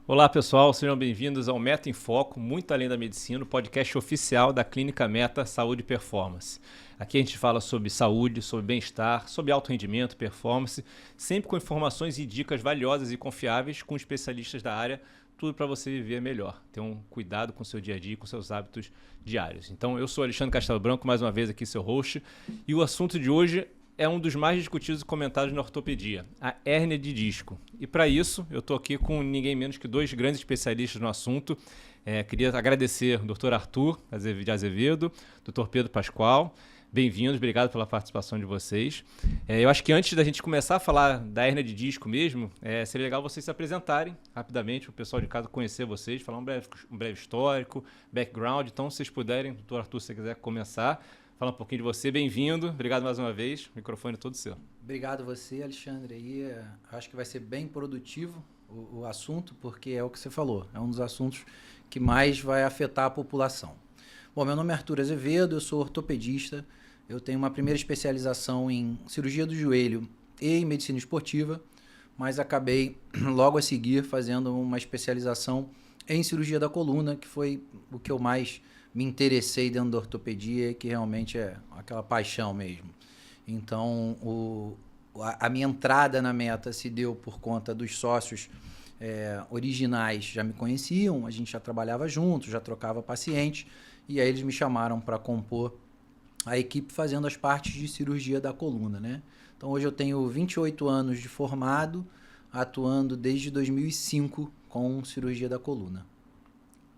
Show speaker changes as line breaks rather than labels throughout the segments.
Olá pessoal, sejam bem-vindos ao Meta em Foco, muito além da medicina, o podcast oficial da Clínica Meta Saúde e Performance. Aqui a gente fala sobre saúde, sobre bem-estar, sobre alto rendimento, performance, sempre com informações e dicas valiosas e confiáveis com especialistas da área, tudo para você viver melhor, ter um cuidado com o seu dia a dia, com seus hábitos diários. Então eu sou Alexandre Castelo Branco, mais uma vez aqui seu host, e o assunto de hoje é um dos mais discutidos e comentados na ortopedia, a hérnia de disco. E para isso, eu estou aqui com ninguém menos que dois grandes especialistas no assunto. Queria agradecer o Dr. Arthur de Azevedo, Dr. Pedro Pascoal. Bem-vindos, obrigado pela participação de vocês. Eu acho que antes da gente começar a falar da hérnia de disco mesmo, seria legal vocês se apresentarem rapidamente, o pessoal de casa conhecer vocês, falar um breve histórico, background. Então, se vocês puderem, Dr. Arthur, se você quiser começar, fala um pouquinho de você, bem-vindo, obrigado mais uma vez, o microfone é todo seu.
Obrigado a você, Alexandre. Aí, acho que vai ser bem produtivo o assunto, porque é o que você falou, é um dos assuntos que mais vai afetar a população. Bom, meu nome é Arthur Azevedo, eu sou ortopedista, eu tenho uma primeira especialização em cirurgia do joelho e em medicina esportiva, mas acabei logo a seguir fazendo uma especialização em cirurgia da coluna, que foi o que eu mais me interessei dentro da ortopedia, que realmente é aquela paixão mesmo. Então, a minha entrada na Meta se deu por conta dos sócios originais, já me conheciam, a gente já trabalhava junto, já trocava pacientes, e aí eles me chamaram para compor a equipe fazendo as partes de cirurgia da coluna, né? Então, hoje eu tenho 28 anos de formado, atuando desde 2005 com cirurgia da coluna.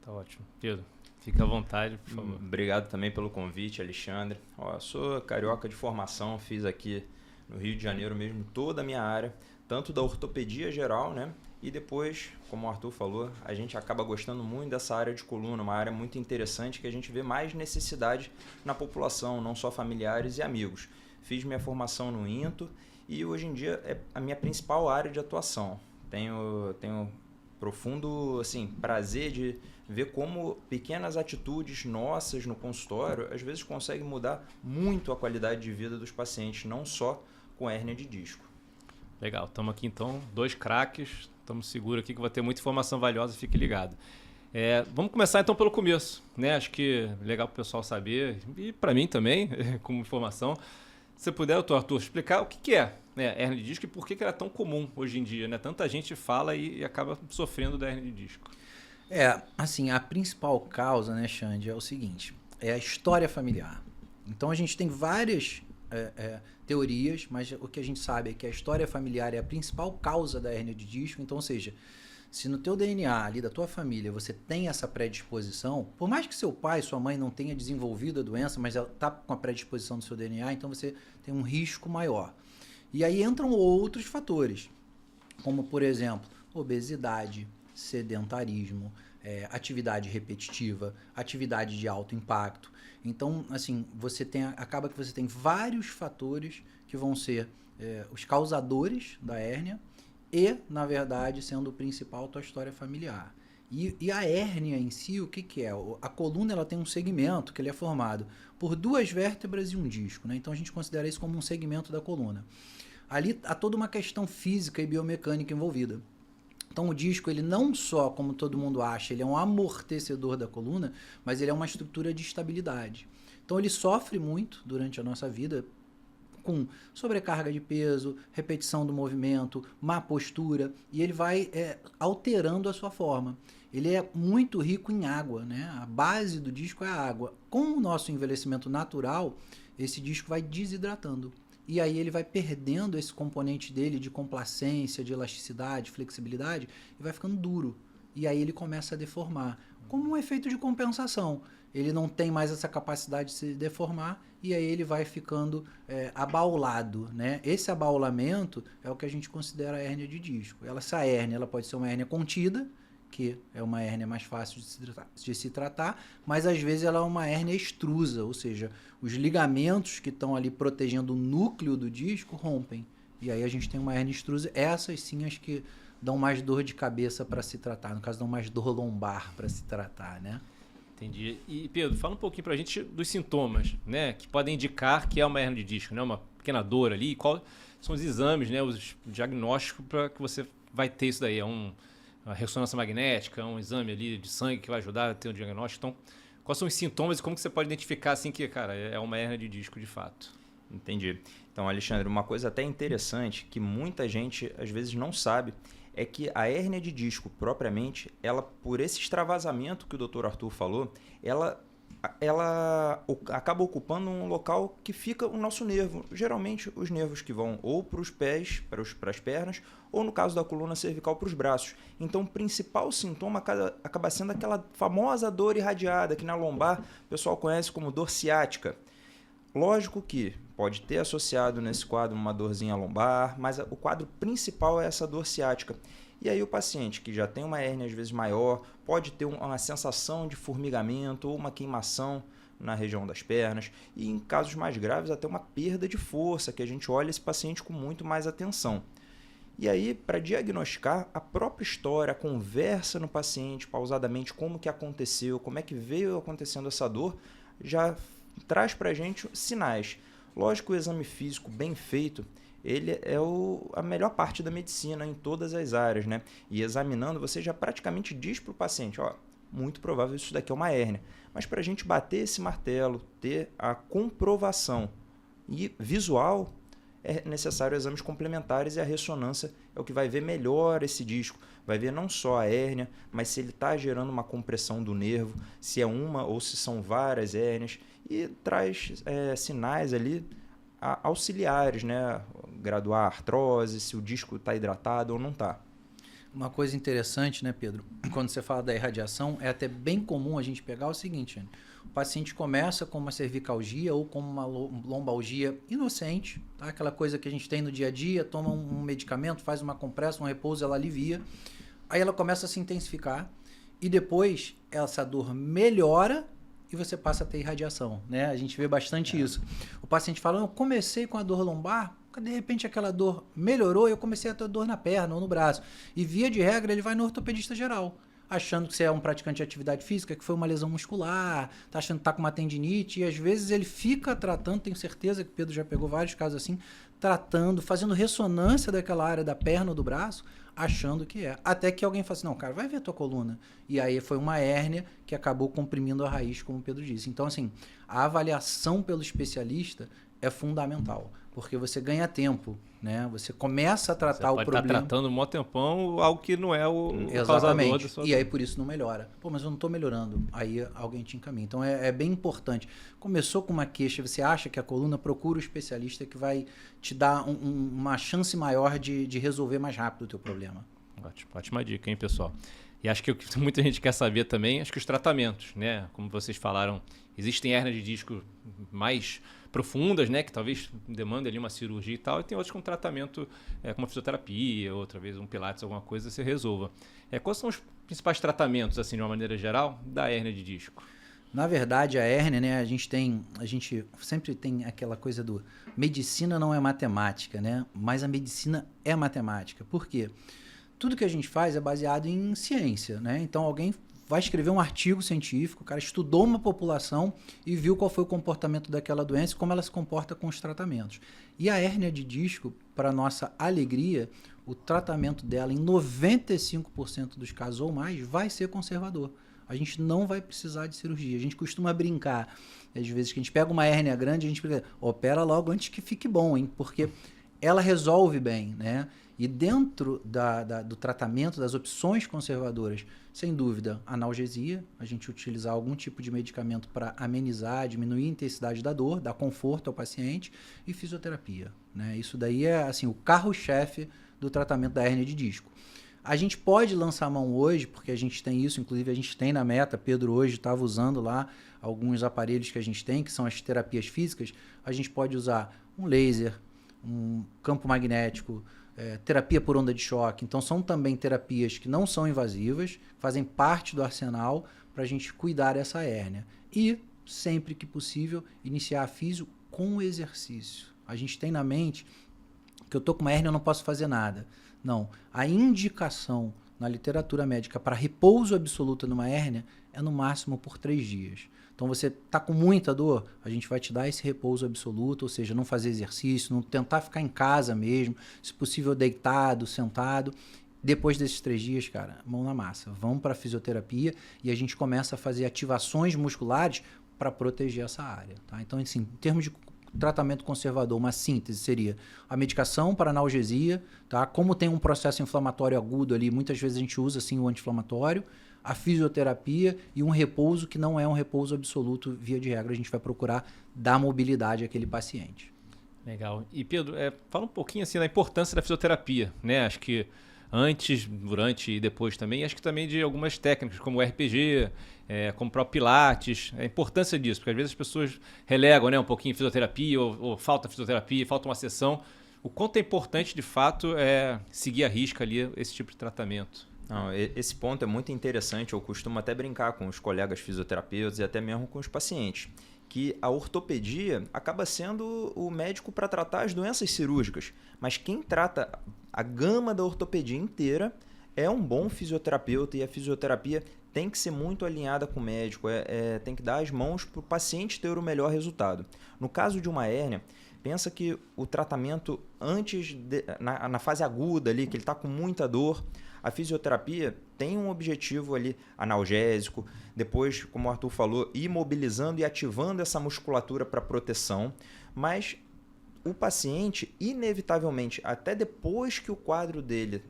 Tá ótimo. Pedro, fica à vontade, por favor.
Obrigado também pelo convite, Alexandre. Eu sou carioca de formação, fiz aqui no Rio de Janeiro mesmo toda a minha área, tanto da ortopedia geral, né? E depois, como o Arthur falou, a gente acaba gostando muito dessa área de coluna, uma área muito interessante que a gente vê mais necessidade na população, não só familiares e amigos. Fiz minha formação no INTO e hoje em dia é a minha principal área de atuação. Tenho profundo prazer de ver como pequenas atitudes nossas no consultório às vezes conseguem mudar muito a qualidade de vida dos pacientes, não só com hérnia de disco.
Legal, estamos aqui então, dois craques, estamos seguros aqui que vai ter muita informação valiosa, fique ligado. Vamos começar então pelo começo, né? Acho que é legal para o pessoal saber, e para mim também, como informação. Se você puder, doutor Arthur, explicar o que é, né, hérnia de disco e por que ela é tão comum hoje em dia, né? Tanta gente fala e acaba sofrendo da hérnia de disco.
A principal causa, né, Xande, é o seguinte, é a história familiar. Então, a gente tem várias teorias, mas o que a gente sabe é que a história familiar é a principal causa da hérnia de disco. Então, ou seja, se no teu DNA ali da tua família você tem essa predisposição, por mais que seu pai, sua mãe não tenha desenvolvido a doença, mas ela está com a predisposição do seu DNA, então você tem um risco maior. E aí entram outros fatores, como por exemplo, obesidade, sedentarismo, atividade repetitiva, atividade de alto impacto. Então, acaba que você tem vários fatores que vão ser os causadores da hérnia e, na verdade, sendo o principal a tua história familiar. E a hérnia em si, o que é? A coluna ela tem um segmento que ele é formado por duas vértebras e um disco, né? Então, a gente considera isso como um segmento da coluna. Ali há toda uma questão física e biomecânica envolvida. Então, o disco, ele não só, como todo mundo acha, ele é um amortecedor da coluna, mas ele é uma estrutura de estabilidade. Então, ele sofre muito durante a nossa vida com sobrecarga de peso, repetição do movimento, má postura, e ele vai alterando a sua forma. Ele é muito rico em água, né? A base do disco é a água. Com o nosso envelhecimento natural, esse disco vai desidratando. E aí ele vai perdendo esse componente dele de complacência, de elasticidade, flexibilidade, e vai ficando duro. E aí ele começa a deformar, como um efeito de compensação. Ele não tem mais essa capacidade de se deformar, e aí ele vai ficando abaulado, né? Esse abaulamento é o que a gente considera a hérnia de disco. Essa hérnia ela pode ser uma hérnia contida, que é uma hérnia mais fácil de se tratar, mas às vezes ela é uma hérnia extrusa, ou seja, os ligamentos que estão ali protegendo o núcleo do disco rompem. E aí a gente tem uma hérnia extrusa, essas sim as que dão mais dor de cabeça para se tratar, no caso dão mais dor lombar para se tratar, né?
Entendi. E Pedro, fala um pouquinho para a gente dos sintomas, né, que podem indicar que é uma hérnia de disco, né, uma pequena dor ali, qual são os exames, né, os diagnósticos para que você vai ter isso daí, a ressonância magnética, um exame ali de sangue que vai ajudar a ter um diagnóstico. Então, quais são os sintomas e como que você pode identificar assim que, cara, é uma hérnia de disco de fato?
Entendi. Então, Alexandre, uma coisa até interessante que muita gente às vezes não sabe é que a hérnia de disco propriamente, ela por esse extravasamento que o Dr. Arthur falou, ela acaba ocupando um local que fica o nosso nervo. Geralmente os nervos que vão ou para os pés, para as pernas, ou no caso da coluna cervical para os braços. Então o principal sintoma acaba sendo aquela famosa dor irradiada que na lombar o pessoal conhece como dor ciática. Lógico que pode ter associado nesse quadro uma dorzinha lombar, mas o quadro principal é essa dor ciática. E aí o paciente que já tem uma hérnia às vezes maior, pode ter uma sensação de formigamento ou uma queimação na região das pernas e em casos mais graves até uma perda de força, que a gente olha esse paciente com muito mais atenção. E aí, para diagnosticar, a própria história, a conversa no paciente, pausadamente, como que aconteceu, como é que veio acontecendo essa dor, já traz para a gente sinais. Lógico, o exame físico bem feito, ele é a melhor parte da medicina em todas as áreas, né? E examinando, você já praticamente diz para o paciente, ó, muito provável isso daqui é uma hérnia. Mas para a gente bater esse martelo, ter a comprovação e visual, é necessário exames complementares e a ressonância é o que vai ver melhor esse disco. Vai ver não só a hérnia, mas se ele está gerando uma compressão do nervo, se é uma ou se são várias hérnias, e traz sinais ali auxiliares, né? Graduar a artrose, se o disco está hidratado ou não está.
Uma coisa interessante, né, Pedro? Quando você fala da irradiação, é até bem comum a gente pegar o seguinte, o paciente começa com uma cervicalgia ou com uma lombalgia inocente, tá? Aquela coisa que a gente tem no dia a dia, toma um medicamento, faz uma compressa, um repouso, ela alivia. Aí ela começa a se intensificar e depois essa dor melhora e você passa a ter irradiação, né? A gente vê bastante isso. O paciente fala, eu comecei com a dor lombar, de repente aquela dor melhorou e eu comecei a ter dor na perna ou no braço. E via de regra ele vai no ortopedista geral, achando que você é um praticante de atividade física, que foi uma lesão muscular, tá achando que tá com uma tendinite, e às vezes ele fica tratando, tenho certeza que o Pedro já pegou vários casos assim, tratando, fazendo ressonância daquela área da perna ou do braço, achando que é. Até que alguém fala assim, não, cara, vai ver a tua coluna. E aí foi uma hérnia que acabou comprimindo a raiz, como o Pedro disse. Então, assim, a avaliação pelo especialista é fundamental, porque você ganha tempo, né? Você começa a tratar o problema. Você pode
estar tratando um mó tempão algo que não é o
Exatamente.
Causador da sua
e
dor.
aí por isso não melhora. Pô, mas eu não estou melhorando. Aí alguém te encaminha. Então é bem importante. Começou com uma queixa, você acha que a coluna, procura o especialista que vai te dar uma chance maior de resolver mais rápido o teu problema.
Ótima dica, hein, pessoal? E acho que o que muita gente quer saber também, acho que os tratamentos, né? Como vocês falaram, existem hérnias de disco mais profundas, né, que talvez demandem ali uma cirurgia e tal, e tem outros com tratamento, como fisioterapia, outra vez um pilates, alguma coisa, você resolva. Quais são os principais tratamentos, assim, de uma maneira geral, da hérnia de disco?
Na verdade, a hérnia, né, a gente sempre tem aquela coisa do medicina não é matemática, né, mas a medicina é matemática. Por quê? Tudo que a gente faz é baseado em ciência, né? Então alguém vai escrever um artigo científico, o cara estudou uma população e viu qual foi o comportamento daquela doença e como ela se comporta com os tratamentos. E a hérnia de disco, para nossa alegria, o tratamento dela em 95% dos casos ou mais vai ser conservador. A gente não vai precisar de cirurgia. A gente costuma brincar, às vezes que a gente pega uma hérnia grande, a gente opera logo antes que fique bom, hein? Porque ela resolve bem, né? E dentro do tratamento, das opções conservadoras, sem dúvida, analgesia, a gente utilizar algum tipo de medicamento para amenizar, diminuir a intensidade da dor, dar conforto ao paciente, e fisioterapia, né? Isso daí é assim, o carro-chefe do tratamento da hérnia de disco. A gente pode lançar a mão hoje, porque a gente tem isso, inclusive a gente tem na Meta, Pedro hoje estava usando lá alguns aparelhos que a gente tem, que são as terapias físicas, a gente pode usar um laser, um campo magnético, terapia por onda de choque. Então são também terapias que não são invasivas, fazem parte do arsenal para a gente cuidar dessa hérnia. E, sempre que possível, iniciar a fisio com exercício. A gente tem na mente que eu estou com uma hérnia e eu não posso fazer nada. Não, a indicação na literatura médica para repouso absoluto numa hérnia é no máximo por 3 dias. Então você está com muita dor, a gente vai te dar esse repouso absoluto, ou seja, não fazer exercício, não tentar ficar em casa mesmo, se possível deitado, sentado, Depois desses 3 dias, cara, mão na massa. Vamos para fisioterapia e a gente começa a fazer ativações musculares para proteger essa área. Tá? Então, assim, em termos de tratamento conservador, uma síntese seria a medicação para analgesia, tá? Como tem um processo inflamatório agudo ali, muitas vezes a gente usa assim, o anti-inflamatório, a fisioterapia e um repouso que não é um repouso absoluto, via de regra. A gente vai procurar dar mobilidade àquele paciente.
Legal. E Pedro, fala um pouquinho assim da importância da fisioterapia, né? Acho que antes, durante e depois também, acho que também de algumas técnicas, como o RPG, como o próprio Pilates, a importância disso, porque às vezes as pessoas relegam, né, um pouquinho fisioterapia, ou falta fisioterapia, falta uma sessão. O quanto é importante, de fato, seguir à risca ali esse tipo de tratamento?
Não, esse ponto é muito interessante, eu costumo até brincar com os colegas fisioterapeutas e até mesmo com os pacientes, que a ortopedia acaba sendo o médico para tratar as doenças cirúrgicas, mas quem trata a gama da ortopedia inteira é um bom fisioterapeuta, e a fisioterapia tem que ser muito alinhada com o médico, tem que dar as mãos para o paciente ter o melhor resultado. No caso de uma hérnia, pensa que o tratamento na fase aguda ali, que ele está com muita dor, a fisioterapia tem um objetivo ali analgésico, depois, como o Arthur falou, imobilizando e ativando essa musculatura para proteção, mas o paciente, inevitavelmente, até depois que o quadro dele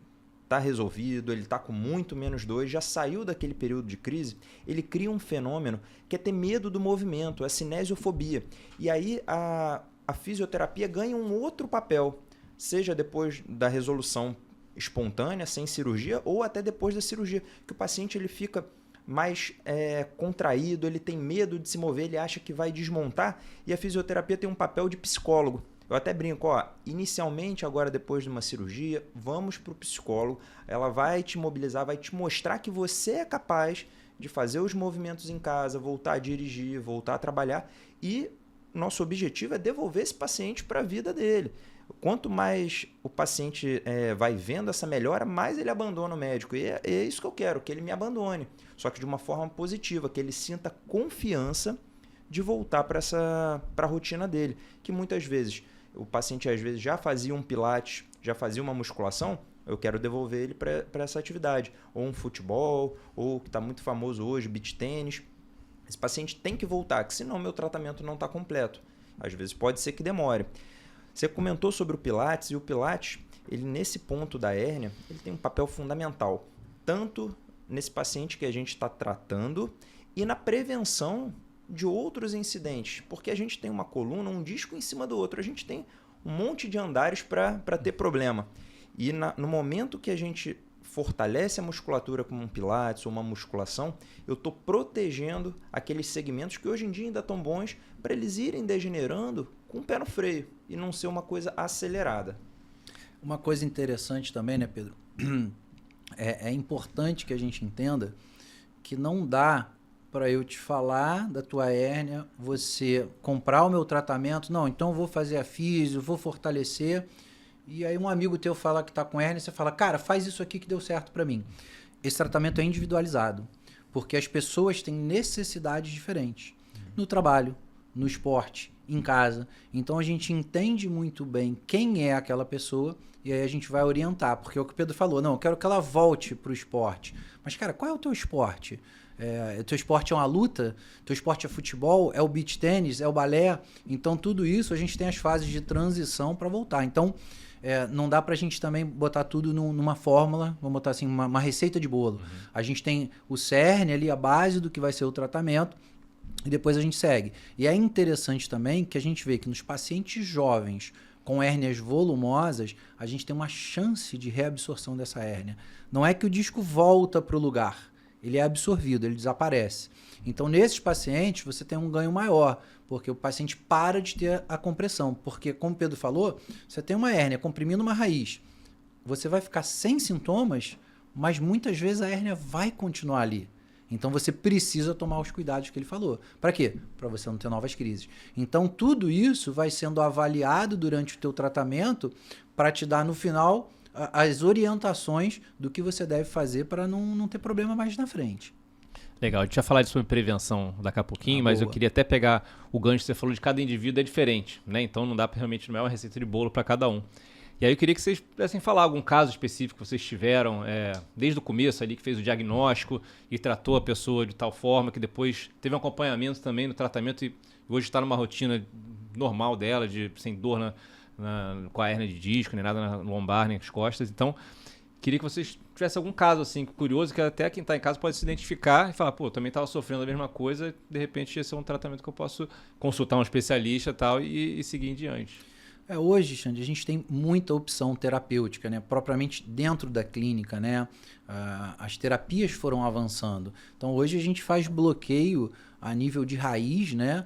está resolvido, ele está com muito menos dor, já saiu daquele período de crise, ele cria um fenômeno que é ter medo do movimento, a cinesiofobia. E aí a fisioterapia ganha um outro papel, seja depois da resolução espontânea, sem cirurgia, ou até depois da cirurgia, que o paciente ele fica mais contraído, ele tem medo de se mover, ele acha que vai desmontar, e a fisioterapia tem um papel de psicólogo. Eu até brinco, inicialmente, agora depois de uma cirurgia, vamos para o psicólogo, ela vai te mobilizar, vai te mostrar que você é capaz de fazer os movimentos em casa, voltar a dirigir, voltar a trabalhar, e nosso objetivo é devolver esse paciente para a vida dele. Quanto mais o paciente vai vendo essa melhora, mais ele abandona o médico. E é isso que eu quero, que ele me abandone. Só que de uma forma positiva, que ele sinta confiança de voltar para a rotina dele. Que muitas vezes, o paciente às vezes já fazia um pilates, já fazia uma musculação, eu quero devolver ele para essa atividade. Ou um futebol, ou que está muito famoso hoje, beach tênis. Esse paciente tem que voltar, que senão meu tratamento não está completo. Às vezes pode ser que demore. Você comentou sobre o Pilates, e o Pilates, ele nesse ponto da hérnia, ele tem um papel fundamental, tanto nesse paciente que a gente está tratando e na prevenção de outros incidentes, porque a gente tem uma coluna, um disco em cima do outro, a gente tem um monte de andares para ter problema. E no momento que a gente fortalece a musculatura como um Pilates ou uma musculação, eu estou protegendo aqueles segmentos que hoje em dia ainda estão bons para eles irem degenerando com o pé no freio e não ser uma coisa acelerada.
Uma coisa interessante também, né, Pedro? É importante que a gente entenda que não dá para eu te falar da tua hérnia, você comprar o meu tratamento, não, então eu vou fazer a físio, vou fortalecer, e aí um amigo teu fala que está com hérnia, você fala, cara, faz isso aqui que deu certo para mim. Esse tratamento é individualizado, porque as pessoas têm necessidades diferentes no trabalho, no esporte, em casa. Então a gente entende muito bem quem é aquela pessoa e aí a gente vai orientar, porque é o que o Pedro falou, não, eu quero que ela volte para o esporte. Mas, cara, qual é o teu esporte? O teu esporte é uma luta? O teu esporte é futebol? É o beach tênis? É o balé? Então tudo isso a gente tem as fases de transição para voltar. Então não dá para a gente também botar tudo numa fórmula, vamos botar assim, uma receita de bolo. A gente tem o cerne ali, a base do que vai ser o tratamento, e depois a gente segue. E é interessante também que a gente vê que nos pacientes jovens com hérnias volumosas, a gente tem uma chance de reabsorção dessa hérnia. Não é que o disco volta para o lugar, ele é absorvido, ele desaparece. Então, nesses pacientes, você tem um ganho maior, porque o paciente para de ter a compressão. Porque, como o Pedro falou, você tem uma hérnia comprimindo uma raiz, você vai ficar sem sintomas, mas muitas vezes a hérnia vai continuar ali. Então, você precisa tomar os cuidados que ele falou. Para quê? Para você não ter novas crises. Então, tudo isso vai sendo avaliado durante o teu tratamento para te dar, no final, as orientações do que você deve fazer para não ter problema mais na frente.
Legal, a gente vai falar sobre prevenção daqui a pouquinho, mas eu queria até pegar o gancho que você falou de cada indivíduo é diferente, né? Então, não dá para realmente, não é uma receita de bolo para cada um. E aí eu queria que vocês pudessem falar algum caso específico que vocês tiveram desde o começo ali, que fez o diagnóstico e tratou a pessoa de tal forma que depois teve um acompanhamento também no tratamento e hoje está numa rotina normal dela, sem dor com a hérnia de disco, nem nada na lombar, nem nas costas. Então, queria que vocês tivessem algum caso assim curioso, que até quem está em casa pode se identificar e falar, pô, também estava sofrendo a mesma coisa, de repente esse é um tratamento que eu posso consultar um especialista e seguir em diante.
Hoje, Xande, a gente tem muita opção terapêutica, né? Propriamente dentro da clínica, né? As terapias foram avançando. Então, hoje a gente faz bloqueio a nível de raiz, né?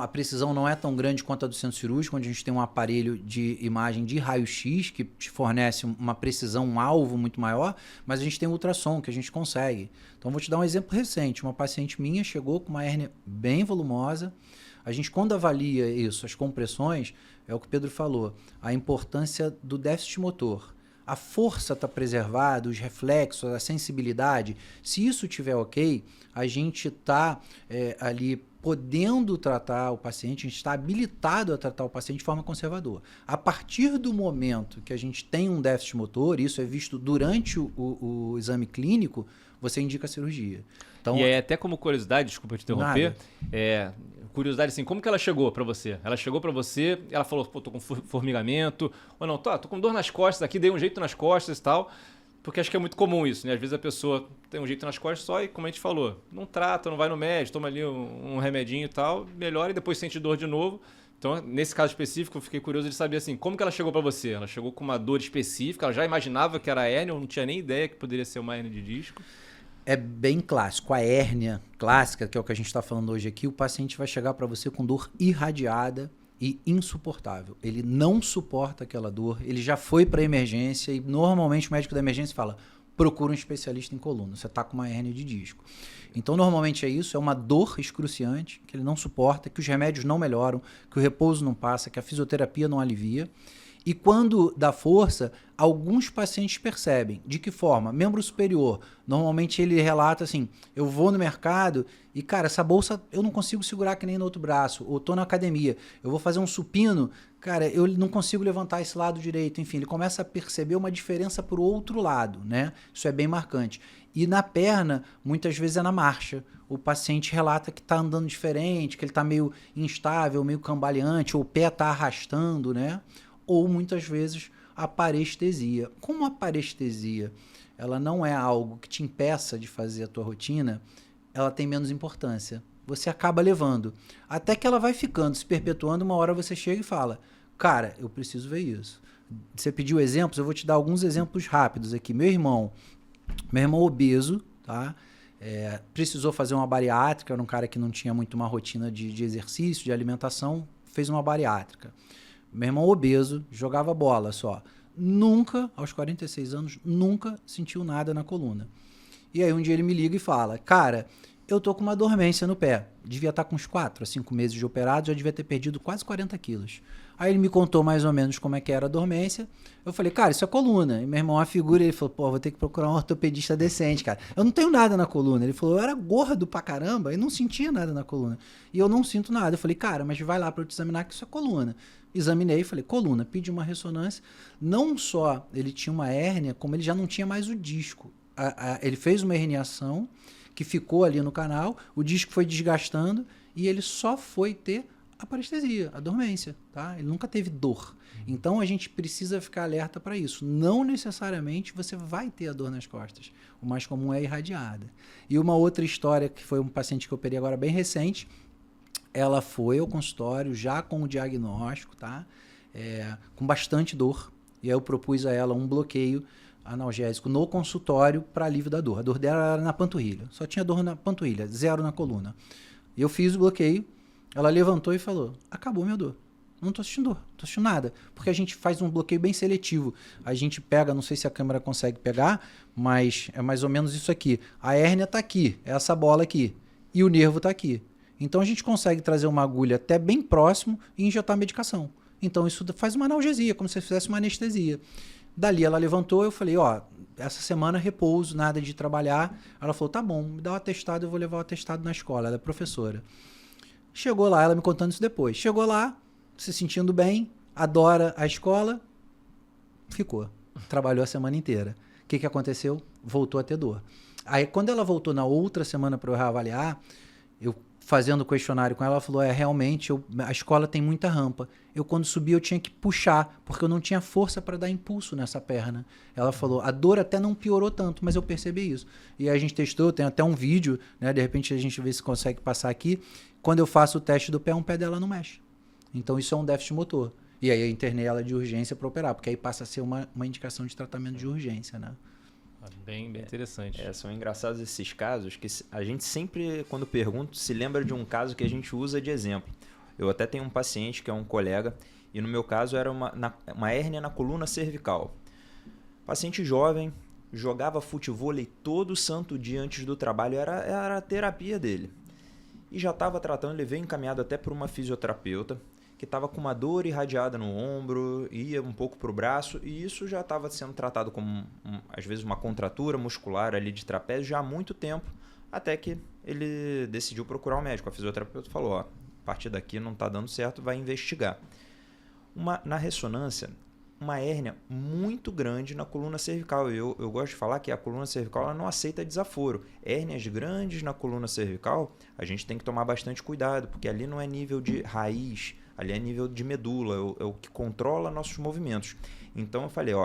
A precisão não é tão grande quanto a do centro cirúrgico, onde a gente tem um aparelho de imagem de raio-x que te fornece uma precisão, um alvo muito maior, mas a gente tem ultrassom que a gente consegue. Então, vou te dar um exemplo recente. Uma paciente minha chegou com uma hérnia bem volumosa. A gente, quando avalia isso, as compressões, é o que o Pedro falou, a importância do déficit motor. A força está preservada, os reflexos, a sensibilidade. Se isso estiver ok, a gente está ali podendo tratar o paciente, a gente está habilitado a tratar o paciente de forma conservadora. A partir do momento que a gente tem um déficit motor, isso é visto durante o exame clínico, você indica a cirurgia. Então,
e aí, até como curiosidade, desculpa te interromper, curiosidade assim, como que ela chegou para você? Ela chegou para você, ela falou, pô, tô com formigamento, ou não, tô com dor nas costas aqui, dei um jeito nas costas e tal, porque acho que é muito comum isso, né? Às vezes a pessoa tem um jeito nas costas só e, como a gente falou, não trata, não vai no médico, toma ali um remedinho e tal, melhora e depois sente dor de novo. Então, nesse caso específico, eu fiquei curioso de saber assim, como que ela chegou para você? Ela chegou com uma dor específica, ela já imaginava que era hérnia, ou não tinha nem ideia que poderia ser uma hérnia de disco?
É bem clássico. A hérnia clássica, que é o que a gente está falando hoje aqui, o paciente vai chegar para você com dor irradiada e insuportável. Ele não suporta aquela dor, ele já foi para a emergência e normalmente o médico da emergência fala, procura um especialista em coluna, você está com uma hérnia de disco. Então, normalmente é isso, é uma dor excruciante, que ele não suporta, que os remédios não melhoram, que o repouso não passa, que a fisioterapia não alivia. E quando dá força, alguns pacientes percebem. De que forma? Membro superior. Normalmente ele relata assim, eu vou no mercado e, cara, essa bolsa eu não consigo segurar que nem no outro braço. Ou tô na academia, eu vou fazer um supino, cara, eu não consigo levantar esse lado direito. Enfim, ele começa a perceber uma diferença pro outro lado, né? Isso é bem marcante. E na perna, muitas vezes é na marcha. O paciente relata que está andando diferente, que ele está meio instável, meio cambaleante, ou o pé está arrastando, né? Ou muitas vezes a parestesia. Como a parestesia ela não é algo que te impeça de fazer a tua rotina, ela tem menos importância. Você acaba levando. Até que ela vai ficando, se perpetuando, uma hora você chega e fala, cara, eu preciso ver isso. Você pediu exemplos, eu vou te dar alguns exemplos rápidos aqui. Meu irmão obeso, tá? Precisou fazer uma bariátrica, era um cara que não tinha muito uma rotina de exercício, de alimentação, fez uma bariátrica. Meu irmão obeso, jogava bola só. Nunca, aos 46 anos, nunca sentiu nada na coluna. E aí um dia ele me liga e fala, cara, eu tô com uma dormência no pé. Devia estar com uns 4 a 5 meses de operado, já devia ter perdido quase 40 quilos. Aí ele me contou mais ou menos como é que era a dormência. Eu falei, cara, isso é coluna. E meu irmão, a figura, ele falou, pô, vou ter que procurar um ortopedista decente, cara. Eu não tenho nada na coluna. Ele falou, eu era gordo pra caramba e não sentia nada na coluna. E eu não sinto nada. Eu falei, cara, mas vai lá pra eu te examinar que isso é coluna. Examinei, falei, coluna, pedi uma ressonância. Não só ele tinha uma hérnia, como ele já não tinha mais o disco. Ele fez uma herniação que ficou ali no canal, o disco foi desgastando e ele só foi ter a parestesia, a dormência, tá? Ele nunca teve dor. Então a gente precisa ficar alerta para isso. Não necessariamente você vai ter a dor nas costas. O mais comum é a irradiada. E uma outra história, que foi um paciente que eu operei agora bem recente, ela foi ao consultório já com o diagnóstico, tá? Com bastante dor. E aí eu propus a ela um bloqueio analgésico no consultório para alívio da dor. A dor dela era na panturrilha. Só tinha dor na panturrilha, 0 na coluna. E eu fiz o bloqueio. Ela levantou e falou, acabou minha dor. Não tô sentindo dor, não tô sentindo nada. Porque a gente faz um bloqueio bem seletivo. A gente pega, não sei se a câmera consegue pegar, mas é mais ou menos isso aqui. A hérnia tá aqui, é essa bola aqui. E o nervo tá aqui. Então a gente consegue trazer uma agulha até bem próximo e injetar medicação. Então isso faz uma analgesia, como se fizesse uma anestesia. Dali ela levantou, eu falei, ó, essa semana repouso, nada de trabalhar. Ela falou, tá bom, me dá o atestado, eu vou levar o atestado na escola. Ela é professora. Chegou lá, ela me contando isso depois. Chegou lá, se sentindo bem, adora a escola, Ficou. Trabalhou a semana inteira. O que aconteceu? Voltou a ter dor. Aí, quando ela voltou na outra semana para eu reavaliar, eu fazendo o questionário com ela, ela falou, realmente, a escola tem muita rampa. Eu, quando subi, eu tinha que puxar, porque eu não tinha força para dar impulso nessa perna. Ela falou, a dor até não piorou tanto, mas eu percebi isso. E aí a gente testou, tem até um vídeo, né? De repente a gente vê se consegue passar aqui. Quando eu faço o teste do pé, um pé dela não mexe. Então isso é um déficit motor. E aí eu internei ela de urgência para operar, porque aí passa a ser uma indicação de tratamento de urgência, né?
Bem interessante.
São engraçados esses casos que a gente sempre, quando pergunta, se lembra de um caso que a gente usa de exemplo. Eu até tenho um paciente que é um colega e no meu caso era uma hérnia na coluna cervical. Paciente jovem, jogava futevôlei todo santo dia antes do trabalho, era a terapia dele. E já estava tratando, ele veio encaminhado até por uma fisioterapeuta, que estava com uma dor irradiada no ombro, ia um pouco para o braço, e isso já estava sendo tratado como, às vezes, uma contratura muscular ali de trapézio já há muito tempo, até que ele decidiu procurar um médico. A fisioterapeuta falou, a partir daqui não está dando certo, vai investigar. Na ressonância, uma hérnia muito grande na coluna cervical. Eu gosto de falar que a coluna cervical ela não aceita desaforo. Hérnias grandes na coluna cervical, a gente tem que tomar bastante cuidado, porque ali não é nível de raiz, ali é nível de medula, é o que controla nossos movimentos. Então eu falei,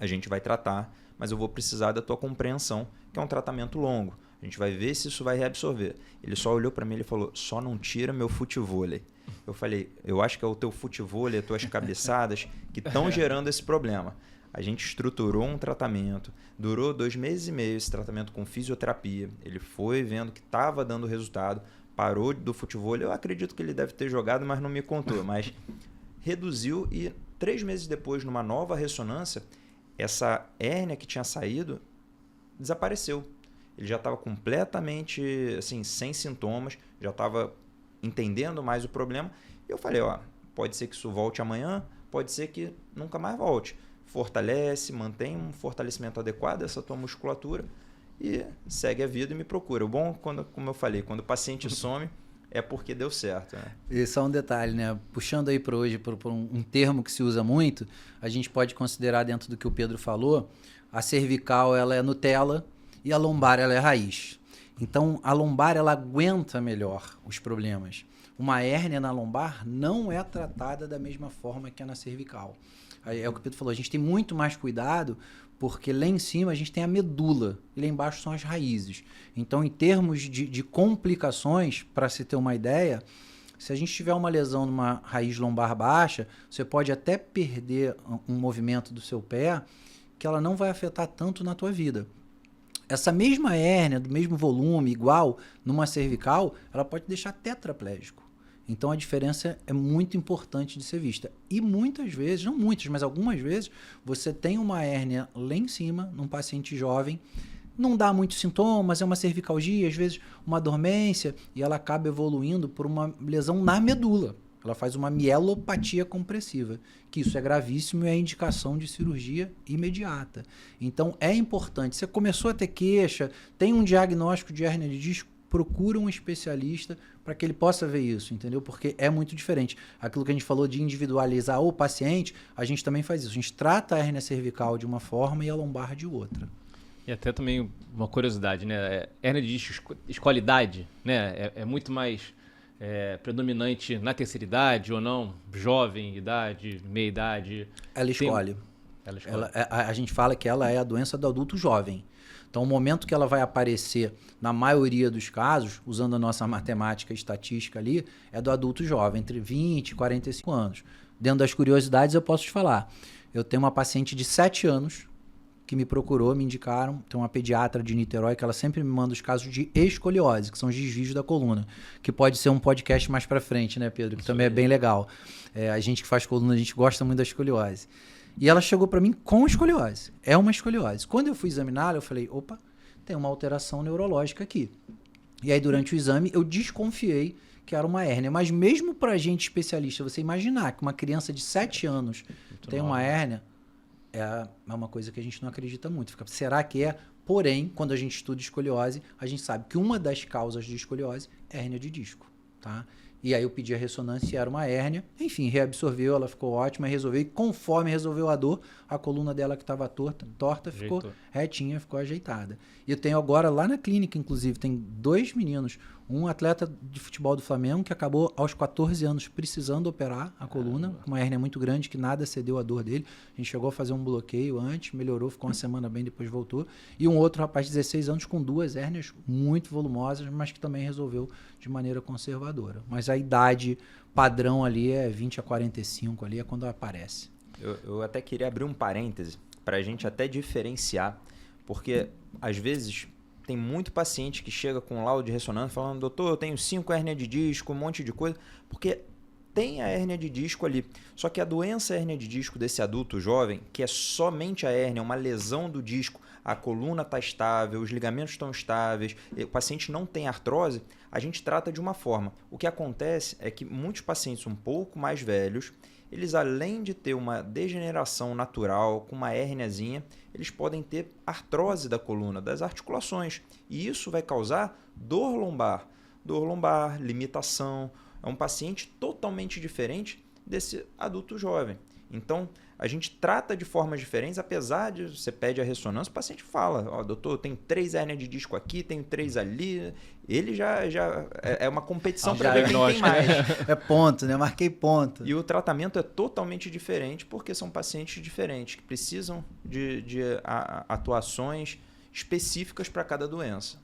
a gente vai tratar, mas eu vou precisar da tua compreensão, que é um tratamento longo. A gente vai ver se isso vai reabsorver. Ele só olhou para mim e falou, só não tira meu futevôlei. Eu falei, eu acho que é o teu futevôlei, as tuas cabeçadas que estão gerando esse problema. A gente estruturou um tratamento, durou 2 meses e meio esse tratamento com fisioterapia. Ele foi vendo que estava dando resultado, parou do futevôlei. Eu acredito que ele deve ter jogado, mas não me contou. Mas reduziu e 3 meses depois, numa nova ressonância, essa hérnia que tinha saído desapareceu. Ele já estava completamente assim, sem sintomas, já estava entendendo mais o problema. E eu falei, pode ser que isso volte amanhã, pode ser que nunca mais volte. Fortalece, mantém um fortalecimento adequado dessa tua musculatura e segue a vida e me procura. O bom, como eu falei, quando o paciente some, é porque deu certo. Né?
E só um detalhe, né? Puxando aí para hoje, por um termo que se usa muito, a gente pode considerar dentro do que o Pedro falou, a cervical ela é Nutella e a lombar ela é raiz. Então, a lombar ela aguenta melhor os problemas. Uma hérnia na lombar não é tratada da mesma forma que é na cervical. É o que o Pedro falou, a gente tem muito mais cuidado porque lá em cima a gente tem a medula e lá embaixo são as raízes. Então, em termos de complicações, para se ter uma ideia, se a gente tiver uma lesão numa raiz lombar baixa, você pode até perder um movimento do seu pé que ela não vai afetar tanto na tua vida. Essa mesma hérnia, do mesmo volume, igual numa cervical, ela pode deixar tetraplégico. Então a diferença é muito importante de ser vista. E muitas vezes, não muitas, mas algumas vezes, você tem uma hérnia lá em cima, num paciente jovem, não dá muitos sintomas, é uma cervicalgia, às vezes uma dormência, e ela acaba evoluindo por uma lesão na medula. Ela faz uma mielopatia compressiva, que isso é gravíssimo e é indicação de cirurgia imediata. Então é importante, você começou a ter queixa, tem um diagnóstico de hérnia de disco, procura um especialista para que ele possa ver isso, entendeu? Porque é muito diferente. Aquilo que a gente falou de individualizar o paciente, a gente também faz isso. A gente trata a hérnia cervical de uma forma e a lombar de outra.
E até também uma curiosidade, né? Hérnia de disco escolhe idade, né? É muito mais predominante na terceira idade ou não? Jovem, idade, meia idade?
Ela escolhe. A gente fala que ela é a doença do adulto jovem. Então, o momento que ela vai aparecer, na maioria dos casos, usando a nossa matemática e estatística ali, é do adulto jovem, entre 20 e 45 anos. Dentro das curiosidades, eu posso te falar. Eu tenho uma paciente de 7 anos que me procurou, me indicaram. Tem uma pediatra de Niterói que ela sempre me manda os casos de escoliose, que são os desvios da coluna, que pode ser um podcast mais pra frente, né, Pedro? Que também é bem legal. A gente que faz coluna, a gente gosta muito da escoliose. E ela chegou para mim com escoliose. É uma escoliose. Quando eu fui examiná-la, eu falei, opa, tem uma alteração neurológica aqui. E aí, durante o exame, eu desconfiei que era uma hérnia. Mas mesmo para gente especialista, você imaginar que uma criança de 7 anos tem uma hérnia, é uma coisa que a gente não acredita muito. Será que é? Porém, quando a gente estuda escoliose, a gente sabe que uma das causas de escoliose é hérnia de disco. Tá? E aí eu pedi a ressonância e era uma hérnia. Enfim, reabsorveu, ela ficou ótima, resolveu. E conforme resolveu a dor, a coluna dela que estava torta ficou retinha, ficou ajeitada. E eu tenho agora lá na clínica, inclusive, tem 2 meninos. Um atleta de futebol do Flamengo que acabou aos 14 anos precisando operar a coluna, com uma hérnia muito grande que nada cedeu a dor dele. A gente chegou a fazer um bloqueio antes, melhorou, ficou uma semana bem, depois voltou. E um outro rapaz de 16 anos com 2 hérnias muito volumosas, mas que também resolveu de maneira conservadora. Mas a idade padrão ali é 20 a 45, ali é quando aparece.
Eu até queria abrir um parêntese para a gente até diferenciar, porque às vezes tem muito paciente que chega com laudo de ressonância falando, doutor, eu tenho 5 hérnias de disco, um monte de coisa, porque tem a hérnia de disco ali. Só que a doença hérnia de disco desse adulto jovem, que é somente a hérnia, uma lesão do disco, a coluna está estável, os ligamentos estão estáveis, o paciente não tem artrose, a gente trata de uma forma. O que acontece é que muitos pacientes um pouco mais velhos, eles além de ter uma degeneração natural, com uma hérniazinha, eles podem ter artrose da coluna, das articulações. E isso vai causar dor lombar, limitação. É um paciente totalmente diferente desse adulto jovem. Então, a gente trata de formas diferentes, apesar de você pede a ressonância, o paciente fala, ó, doutor, eu tenho 3 hérnias de disco aqui, tenho 3 ali. Ele já é uma competição para ver quem tem mais.
É ponto, né? Marquei ponto.
E o tratamento é totalmente diferente, porque são pacientes diferentes, que precisam de atuações específicas para cada doença.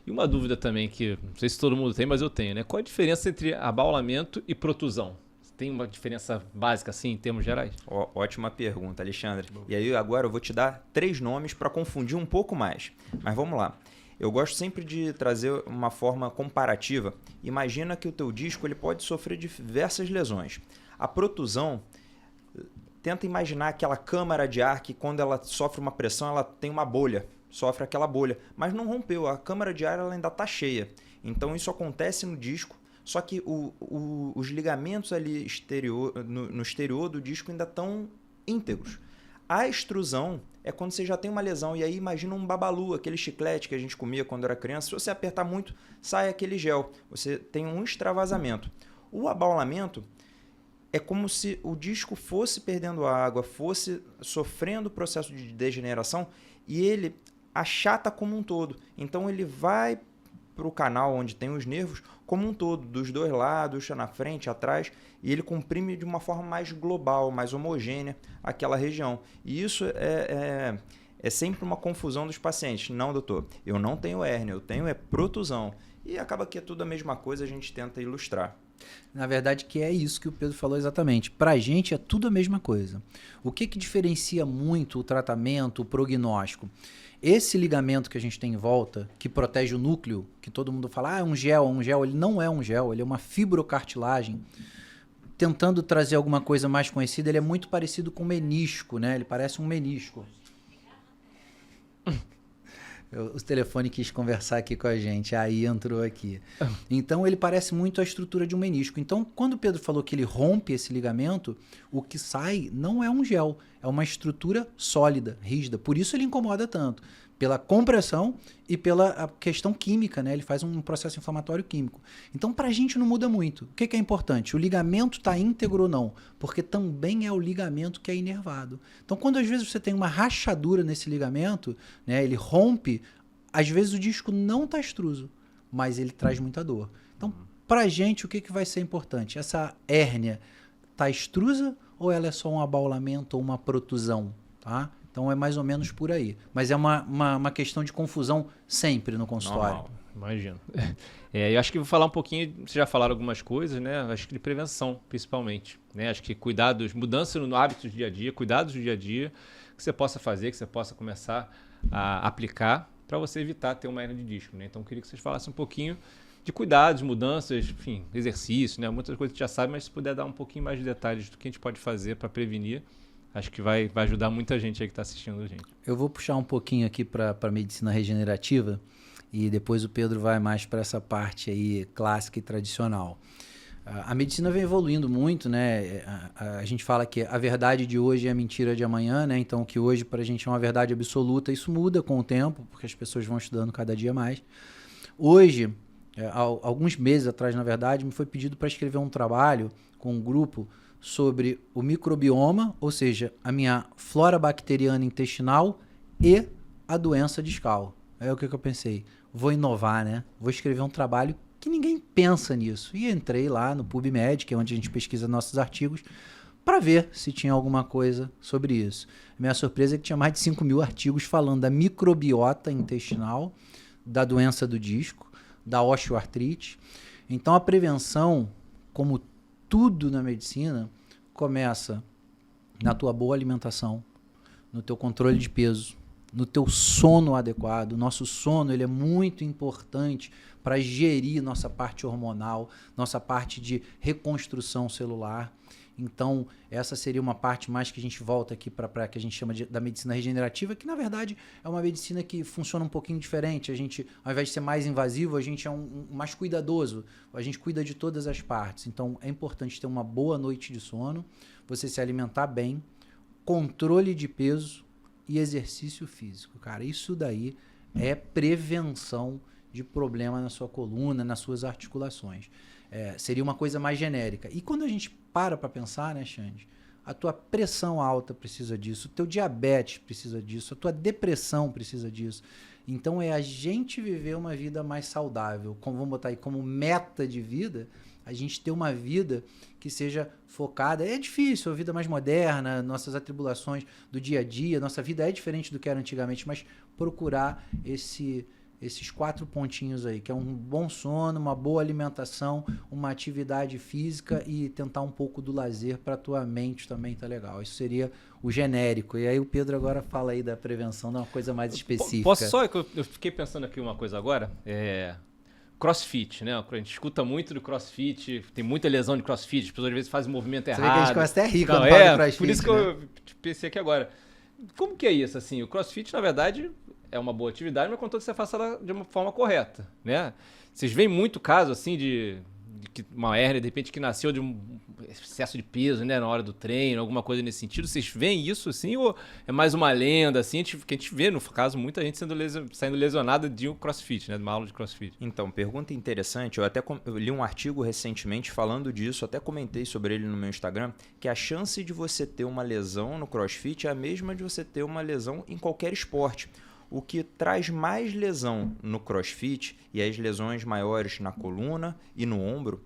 E uma dúvida também que, não sei se todo mundo tem, mas eu tenho, né? Qual a diferença entre abaulamento e protusão? Tem uma diferença básica, assim, em termos gerais?
Ótima pergunta, Alexandre. E aí agora eu vou te dar 3 nomes para confundir um pouco mais. Mas vamos lá. Eu gosto sempre de trazer uma forma comparativa. Imagina que o teu disco ele pode sofrer diversas lesões. A protusão, tenta imaginar aquela câmara de ar que quando ela sofre uma pressão, ela tem uma bolha. Sofre aquela bolha. Mas não rompeu, a câmara de ar ela ainda está cheia. Então isso acontece no disco. Só que os ligamentos ali no exterior do disco ainda estão íntegros. A extrusão é quando você já tem uma lesão. E aí imagina um babalu, aquele chiclete que a gente comia quando era criança. Se você apertar muito, sai aquele gel. Você tem um extravasamento. O abaulamento é como se o disco fosse perdendo água, fosse sofrendo o processo de degeneração e ele achata como um todo. Então ele vai para o canal onde tem os nervos como um todo, dos 2 lados, na frente, atrás, e ele comprime de uma forma mais global, mais homogênea aquela região. E isso é sempre uma confusão dos pacientes. Não, doutor, eu não tenho hérnia, eu tenho protusão. E acaba que é tudo a mesma coisa, a gente tenta ilustrar.
Na verdade, que é isso que o Pedro falou exatamente. Para a gente é tudo a mesma coisa. O que diferencia muito o tratamento, o prognóstico? Esse ligamento que a gente tem em volta, que protege o núcleo, que todo mundo fala, é um gel, ele não é um gel, ele é uma fibrocartilagem. Tentando trazer alguma coisa mais conhecida, ele é muito parecido com menisco, né? Ele parece um menisco. O telefone quis conversar aqui com a gente, aí entrou aqui. Então, ele parece muito a estrutura de um menisco. Então, quando o Pedro falou que ele rompe esse ligamento, o que sai não é um gel, é uma estrutura sólida, rígida. Por isso ele incomoda tanto, pela compressão e pela questão química, né? Ele faz um processo inflamatório químico. Então, para a gente não muda muito. O que é importante? O ligamento está íntegro ou não? Porque também é o ligamento que é inervado. Então, quando às vezes você tem uma rachadura nesse ligamento, né? Ele rompe, às vezes o disco não está extruso, mas ele traz muita dor. Então, para a gente, o que vai ser importante? Essa hérnia está extrusa ou ela é só um abaulamento ou uma protusão? Tá? Então é mais ou menos por aí. Mas é uma questão de confusão sempre no consultório.
Normal, imagino. Eu acho que vou falar um pouquinho, vocês já falaram algumas coisas, né? Acho que de prevenção, principalmente. Né? Acho que cuidados, mudança no hábito do dia a dia, cuidados do dia a dia, que você possa fazer, que você possa começar a aplicar para você evitar ter uma hérnia de disco. Né? Então eu queria que vocês falassem um pouquinho de cuidados, mudanças, enfim, exercício, né? Muitas coisas que já sabe, mas se puder dar um pouquinho mais de detalhes do que a gente pode fazer para prevenir, acho que vai ajudar muita gente aí que está assistindo a gente.
Eu vou puxar um pouquinho aqui para a medicina regenerativa e depois o Pedro vai mais para essa parte aí clássica e tradicional. A medicina vem evoluindo muito, né? A gente fala que a verdade de hoje é a mentira de amanhã, né? Então, que hoje para a gente é uma verdade absoluta, isso muda com o tempo, porque as pessoas vão estudando cada dia mais. Hoje, alguns meses atrás, na verdade, me foi pedido para escrever um trabalho com um grupo sobre o microbioma, ou seja, a minha flora bacteriana intestinal e a doença discal. Aí o que eu pensei? Vou inovar, né? Vou escrever um trabalho que ninguém pensa nisso. E entrei lá no PubMed, que é onde a gente pesquisa nossos artigos, para ver se tinha alguma coisa sobre isso. Minha surpresa é que tinha mais de 5.000 artigos falando da microbiota intestinal, da doença do disco, da osteoartrite. Então a prevenção, como tudo na medicina, começa na tua boa alimentação, no teu controle de peso, no teu sono adequado. Nosso sono ele é muito importante para gerir nossa parte hormonal, nossa parte de reconstrução celular. Então, essa seria uma parte mais que a gente volta aqui para que a gente chama da medicina regenerativa, que na verdade é uma medicina que funciona um pouquinho diferente. A gente, ao invés de ser mais invasivo, a gente é mais cuidadoso. A gente cuida de todas as partes. Então, é importante ter uma boa noite de sono, você se alimentar bem, controle de peso e exercício físico. Cara, isso daí é prevenção de problema na sua coluna, nas suas articulações. Seria uma coisa mais genérica. E quando a gente para pensar, né, Xande? A tua pressão alta precisa disso, o teu diabetes precisa disso, a tua depressão precisa disso. Então é a gente viver uma vida mais saudável. Vamos botar aí como meta de vida, a gente ter uma vida que seja focada. É difícil, a vida mais moderna, nossas atribulações do dia a dia, nossa vida é diferente do que era antigamente, mas procurar esses 4 pontinhos aí, que é um bom sono, uma boa alimentação, uma atividade física e tentar um pouco do lazer para a tua mente também tá legal. Isso seria o genérico. E aí o Pedro agora fala aí da prevenção, de uma coisa mais específica.
Posso só? Eu fiquei pensando aqui uma coisa agora. CrossFit, né? A gente escuta muito do CrossFit, tem muita lesão de CrossFit, as pessoas às vezes fazem movimento errado.
Você vê que a gente começa até a rir quando
fala
do CrossFit.
Por isso que
né?
eu pensei aqui agora. Como que é isso, assim? O CrossFit, na verdade, é uma boa atividade, mas contanto que você faça ela de uma forma correta, né? Vocês veem muito caso, assim, de que uma hérnia, de repente, que nasceu de um excesso de peso, né? Na hora do treino, alguma coisa nesse sentido. Vocês veem isso, assim, ou é mais uma lenda, assim? Que a gente vê, no caso, muita gente saindo lesionada de um CrossFit, né? De uma aula de CrossFit.
Então, pergunta interessante. Eu li um artigo recentemente falando disso, até comentei sobre ele no meu Instagram, que a chance de você ter uma lesão no CrossFit é a mesma de você ter uma lesão em qualquer esporte. O que traz mais lesão no CrossFit e as lesões maiores na coluna e no ombro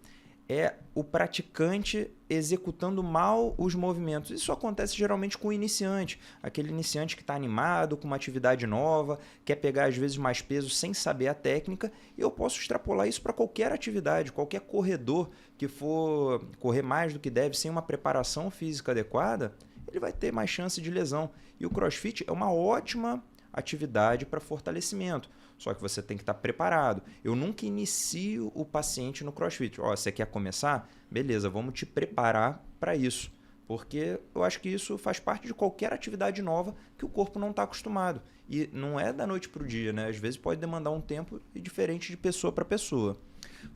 é o praticante executando mal os movimentos. Isso acontece geralmente com o iniciante. Aquele iniciante que está animado, com uma atividade nova, quer pegar às vezes mais peso sem saber a técnica. E eu posso extrapolar isso para qualquer atividade, qualquer corredor que for correr mais do que deve sem uma preparação física adequada, ele vai ter mais chance de lesão. E o CrossFit é uma ótima atividade para fortalecimento. Só que você tem que estar preparado. Eu nunca inicio o paciente no CrossFit. Você quer começar? Beleza, vamos te preparar para isso. Porque eu acho que isso faz parte de qualquer atividade nova que o corpo não está acostumado. E não é da noite para o dia, né? Às vezes pode demandar um tempo diferente de pessoa para pessoa.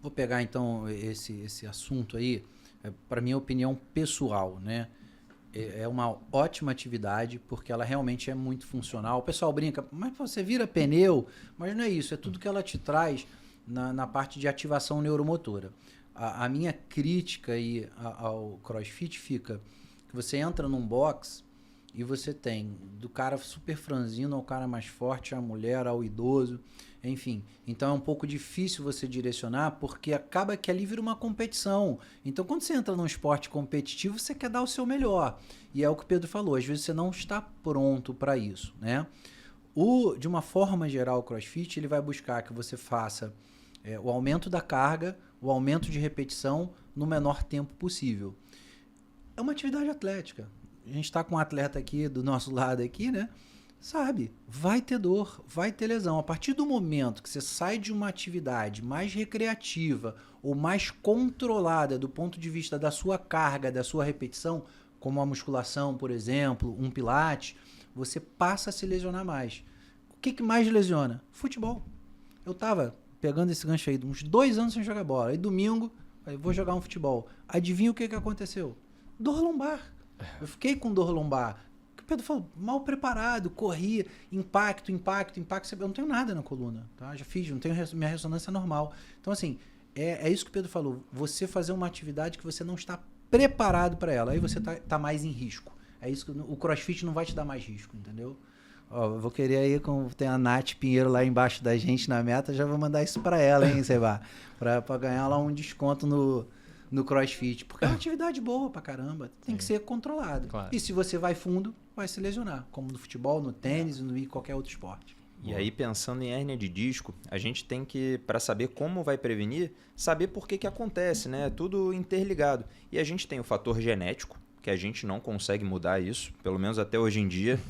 Vou pegar então esse assunto aí, para minha opinião pessoal, né? É uma ótima atividade, porque ela realmente é muito funcional. O pessoal brinca, mas você vira pneu, mas não é isso, é tudo que ela te traz na parte de ativação neuromotora. A minha crítica aí ao CrossFit fica que você entra num box e você tem do cara super franzino ao cara mais forte, a mulher, ao idoso, enfim. Então é um pouco difícil você direcionar, porque acaba que ali vira uma competição. Então quando você entra num esporte competitivo, você quer dar o seu melhor. E é o que o Pedro falou, às vezes você não está pronto para isso, né? De uma forma geral, o CrossFit ele vai buscar que você faça o aumento da carga, o aumento de repetição no menor tempo possível. É uma atividade atlética. A gente está com um atleta aqui do nosso lado aqui, né? Sabe, vai ter dor, vai ter lesão. A partir do momento que você sai de uma atividade mais recreativa ou mais controlada do ponto de vista da sua carga, da sua repetição, como a musculação, por exemplo, um pilates, você passa a se lesionar mais. O que mais lesiona? Futebol. Eu tava pegando esse gancho aí, uns 2 anos sem jogar bola. Aí domingo, eu vou jogar um futebol. Adivinha o que aconteceu? Dor lombar. Eu fiquei com dor lombar. Pedro falou, mal preparado, corri, impacto. Eu não tenho nada na coluna, tá? Já fiz, não tenho minha ressonância normal. Então, assim, é isso que o Pedro falou. Você fazer uma atividade que você não está preparado para ela. Aí você tá mais em risco. É isso que o CrossFit não vai te dar mais risco, entendeu? Ó, eu vou querer aí, como tem a Nath Pinheiro lá embaixo da gente na meta, já vou mandar isso para ela, hein, Seba? Pra ganhar lá um desconto no CrossFit. Porque é uma atividade boa pra caramba. Tem que ser controlado.
Claro.
E se você vai fundo, vai se lesionar. Como no futebol, no tênis, no qualquer outro esporte.
E aí, pensando em hérnia de disco, a gente tem que, para saber como vai prevenir, saber por que acontece, né? É tudo interligado. E a gente tem o fator genético, que a gente não consegue mudar isso, pelo menos até hoje em dia.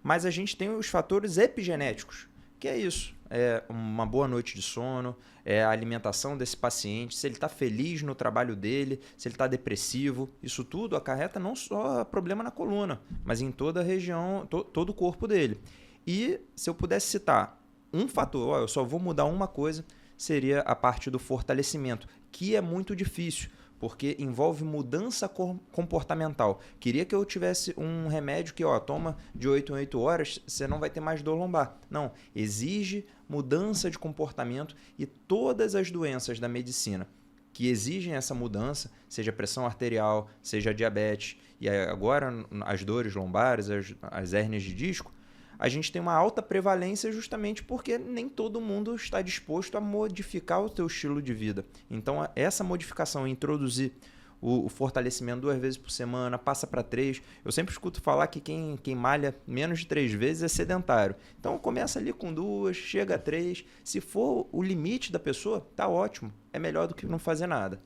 Mas a gente tem os fatores epigenéticos, que é isso. É uma boa noite de sono, é a alimentação desse paciente, se ele está feliz no trabalho dele, se ele está depressivo. Isso tudo acarreta não só problema na coluna, mas em toda a região, todo o corpo dele. E se eu pudesse citar um fator, eu só vou mudar uma coisa, seria a parte do fortalecimento, que é muito difícil, porque envolve mudança comportamental. Queria que eu tivesse um remédio que, toma de 8 em 8 horas, você não vai ter mais dor lombar. Não, exige mudança de comportamento e todas as doenças da medicina que exigem essa mudança, seja pressão arterial, seja diabetes, e agora as dores lombares, as hérnias de disco, a gente tem uma alta prevalência justamente porque nem todo mundo está disposto a modificar o seu estilo de vida. Então, essa modificação, introduzir o fortalecimento 2 vezes por semana, passa para 3. Eu sempre escuto falar que quem malha menos de 3 vezes é sedentário. Então, começa ali com 2, chega a 3. Se for o limite da pessoa, tá ótimo. É melhor do que não fazer nada.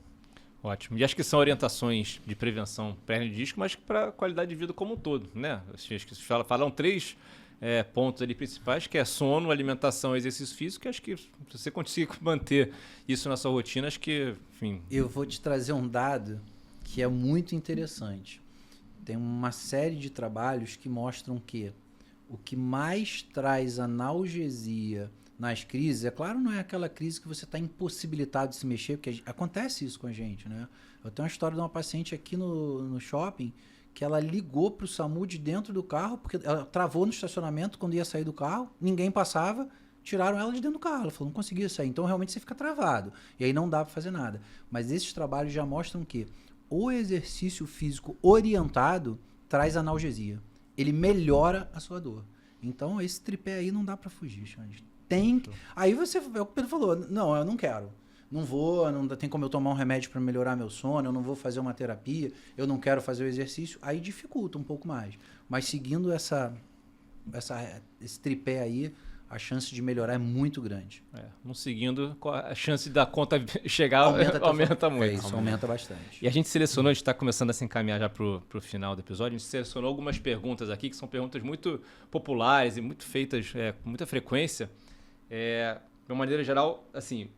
Ótimo. E acho que são orientações de prevenção para hérnia de disco, mas para a qualidade de vida como um todo, né? Acho que falam 3... pontos ali principais, que é sono, alimentação e exercício físico, que acho que se você conseguir manter isso na sua rotina, acho que, enfim...
Eu vou te trazer um dado que é muito interessante. Tem uma série de trabalhos que mostram que o que mais traz analgesia nas crises, é claro, não é aquela crise que você está impossibilitado de se mexer, porque acontece isso com a gente, né? Eu tenho uma história de uma paciente aqui no shopping, que ela ligou para o SAMU de dentro do carro, porque ela travou no estacionamento quando ia sair do carro, ninguém passava, tiraram ela de dentro do carro. Ela falou, não conseguia sair. Então, realmente, você fica travado. E aí não dá para fazer nada. Mas esses trabalhos já mostram que o exercício físico orientado traz analgesia. Ele melhora a sua dor. Então, esse tripé aí não dá para fugir, Xande. Aí é o que o Pedro falou, não, eu não quero. Não vou, não tem como eu tomar um remédio para melhorar meu sono, eu não vou fazer uma terapia, eu não quero fazer o exercício, aí dificulta um pouco mais. Mas seguindo esse tripé aí, a chance de melhorar é muito grande.
Não seguindo, a chance da conta chegar aumenta muito.
Isso aumenta bastante.
E a gente selecionou, a gente está começando a se encaminhar já para o final do episódio, a gente selecionou algumas perguntas aqui, que são perguntas muito populares e muito feitas com muita frequência. De uma maneira geral, assim...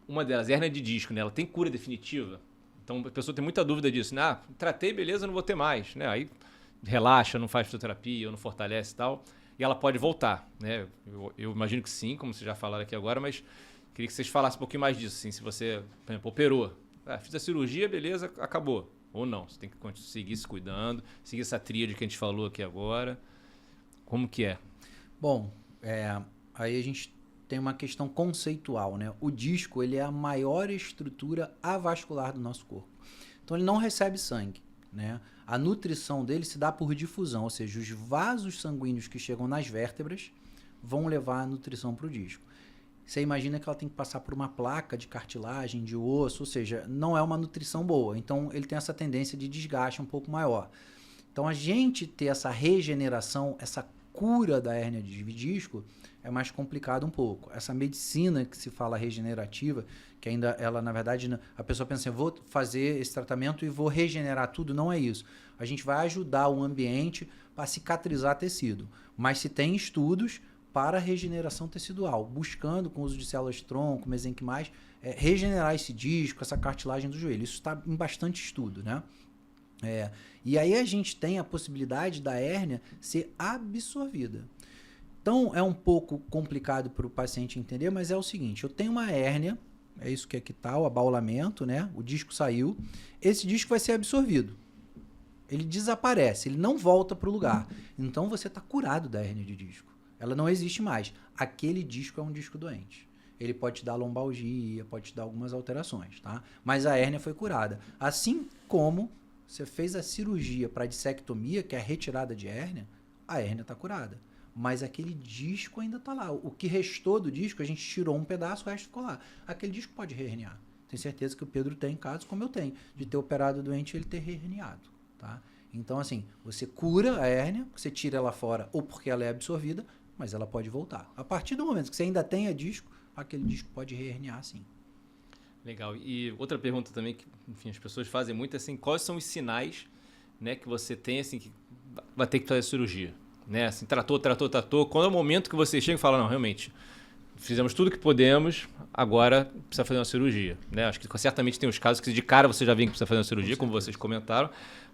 Uma delas, hérnia de disco, né? Ela tem cura definitiva? Então, a pessoa tem muita dúvida disso. Né? Tratei, beleza, não vou ter mais. Né? Aí relaxa, não faz fisioterapia, ou não fortalece e tal. E ela pode voltar. Né? Eu imagino que sim, como vocês já falaram aqui agora, mas queria que vocês falassem um pouquinho mais disso. Assim, se você, por exemplo, operou, fiz a cirurgia, beleza, acabou. Ou não, você tem que seguir se cuidando, seguir essa tríade que a gente falou aqui agora. Como que é?
Bom, aí a gente... tem uma questão conceitual, né? O disco, ele é a maior estrutura avascular do nosso corpo. Então, ele não recebe sangue, né? A nutrição dele se dá por difusão, ou seja, os vasos sanguíneos que chegam nas vértebras vão levar a nutrição para o disco. Você imagina que ela tem que passar por uma placa de cartilagem, de osso, ou seja, não é uma nutrição boa. Então, ele tem essa tendência de desgaste um pouco maior. Então, a gente ter essa regeneração, essa cura da hérnia de disco é mais complicado um pouco. Essa medicina que se fala regenerativa, que ainda ela, na verdade, a pessoa pensa assim, vou fazer esse tratamento e vou regenerar tudo, não é isso. A gente vai ajudar o ambiente para cicatrizar tecido, mas se tem estudos para regeneração tecidual, buscando com o uso de células-tronco, mesenquimais, regenerar esse disco, essa cartilagem do joelho. Isso está em bastante estudo, né? E aí a gente tem a possibilidade da hérnia ser absorvida. Então é um pouco complicado para o paciente entender, mas é o seguinte, eu tenho uma hérnia, é isso que aqui está, o abaulamento, né? O disco saiu, esse disco vai ser absorvido. Ele desaparece, ele não volta para o lugar. Então você está curado da hérnia de disco. Ela não existe mais. Aquele disco é um disco doente. Ele pode te dar lombalgia, pode te dar algumas alterações, tá? Mas a hérnia foi curada. Assim como você fez a cirurgia para dissectomia, que é a retirada de hérnia, a hérnia está curada. Mas aquele disco ainda está lá. O que restou do disco, a gente tirou um pedaço, o resto ficou lá. Aquele disco pode reherniar. Tenho certeza que o Pedro tem casos, como eu tenho, de ter operado o doente e ele ter reherniado, tá? Então, assim, você cura a hérnia, você tira ela fora ou porque ela é absorvida, mas ela pode voltar. A partir do momento que você ainda tenha disco, aquele disco pode reherniar, sim.
Legal. E outra pergunta também que, enfim, as pessoas fazem muito é assim, quais são os sinais, né, que você tem, assim, que vai ter que fazer cirurgia? Né? Assim, tratou. Quando é o momento que você chega e fala, não, realmente, fizemos tudo que podemos, agora precisa fazer uma cirurgia. Né? Acho que certamente tem os casos que de cara você já vê que precisa fazer uma cirurgia, como vocês comentaram,